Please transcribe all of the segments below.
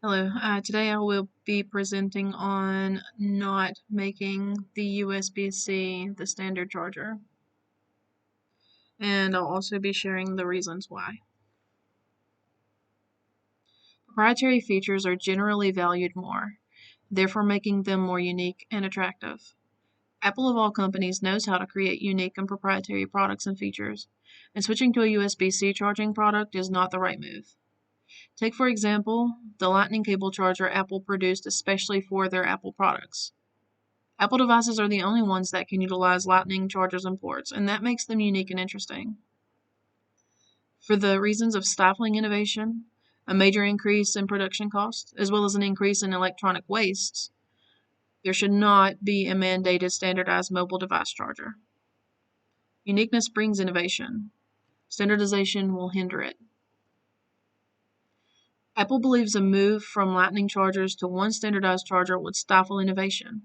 Hello, today I will be presenting on not making the USB-C the standard charger, and I'll also be sharing the reasons why. Proprietary features are generally valued more, therefore making them more unique and attractive. Apple of all companies knows how to create unique and proprietary products and features, and switching to a USB-C charging product is not the right move. Take, for example, the lightning cable charger Apple produced especially for their Apple products. Apple devices are the only ones that can utilize lightning chargers and ports, and that makes them unique and interesting. For the reasons of stifling innovation, a major increase in production costs, as well as an increase in electronic wastes, there should not be a mandated standardized mobile device charger. Uniqueness brings innovation. Standardization will hinder it. Apple believes a move from lightning chargers to one standardized charger would stifle innovation.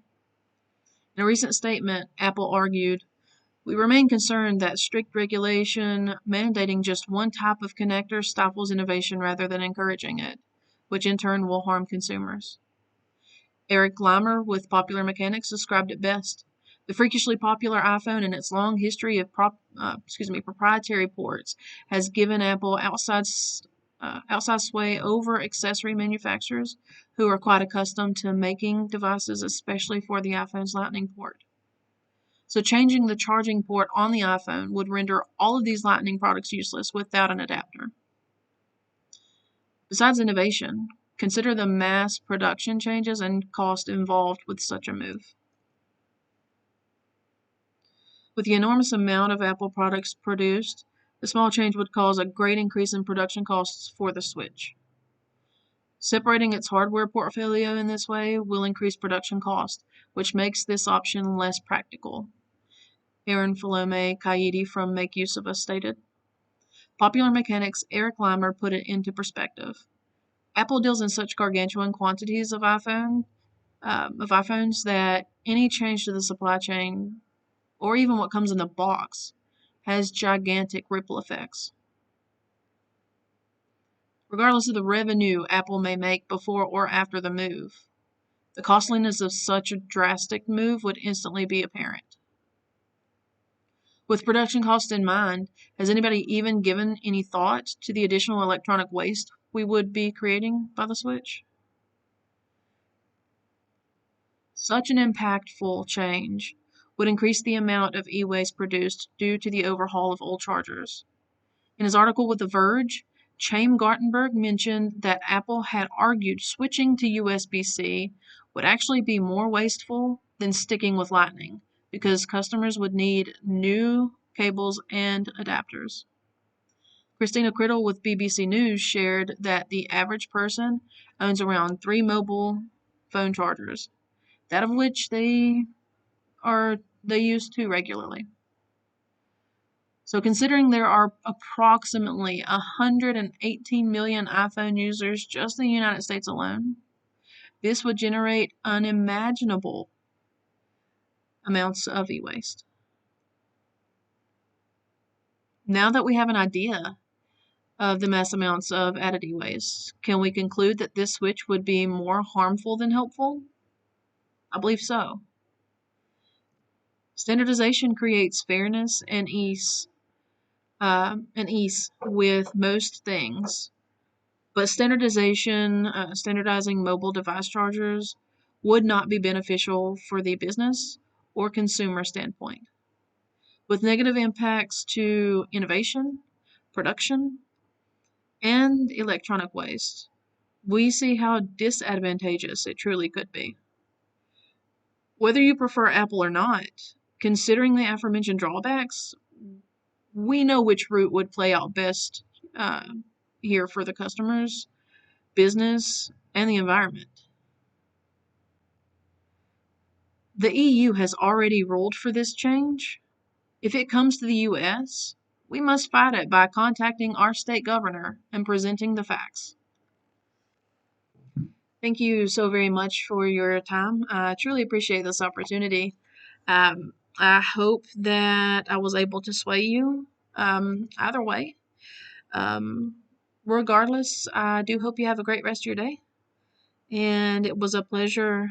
In a recent statement, Apple argued, "We remain concerned that strict regulation mandating just one type of connector stifles innovation rather than encouraging it, which in turn will harm consumers." Eric Limer with Popular Mechanics described it best. The freakishly popular iPhone and its long history of proprietary ports has given Apple outside sway over accessory manufacturers who are quite accustomed to making devices especially for the iPhone's Lightning port. So changing the charging port on the iPhone would render all of these Lightning products useless without an adapter. Besides innovation, consider the mass production changes and cost involved with such a move. With the enormous amount of Apple products produced, the small change would cause a great increase in production costs for the Switch. Separating its hardware portfolio in this way will increase production cost, which makes this option less practical. Aaron Falome Kaidi from Make Use of Us stated. Popular Mechanics' Eric Limer put it into perspective. Apple deals in such gargantuan quantities of iPhones that any change to the supply chain, or even what comes in the box, has gigantic ripple effects. Regardless of the revenue Apple may make before or after the move, the costliness of such a drastic move would instantly be apparent. With production costs in mind, has anybody even given any thought to the additional electronic waste we would be creating by the Switch? Such an impactful change would increase the amount of e-waste produced due to the overhaul of old chargers. In his article with The Verge, Chaim Gartenberg mentioned that Apple had argued switching to USB-C would actually be more wasteful than sticking with Lightning, because customers would need new cables and adapters. Christina Criddle with BBC News shared that the average person owns around 3 mobile phone chargers, that of which they use 2 regularly. So considering there are approximately 118 million iPhone users just in the United States alone, this would generate unimaginable amounts of e-waste. Now that we have an idea of the mass amounts of added e-waste, can we conclude that this switch would be more harmful than helpful? I believe so. Standardization creates fairness and ease with most things, but standardizing mobile device chargers would not be beneficial for the business or consumer standpoint, with negative impacts to innovation, production, and electronic waste. We see how disadvantageous it truly could be. Whether you prefer Apple or not, considering the aforementioned drawbacks, we know which route would play out best here for the customers, business, and the environment. The EU has already ruled for this change. If it comes to the US, we must fight it by contacting our state governor and presenting the facts. Thank you so very much for your time. I truly appreciate this opportunity. I hope that I was able to sway you either way. Regardless, I do hope you have a great rest of your day. And it was a pleasure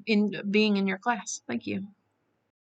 in being in your class. Thank you.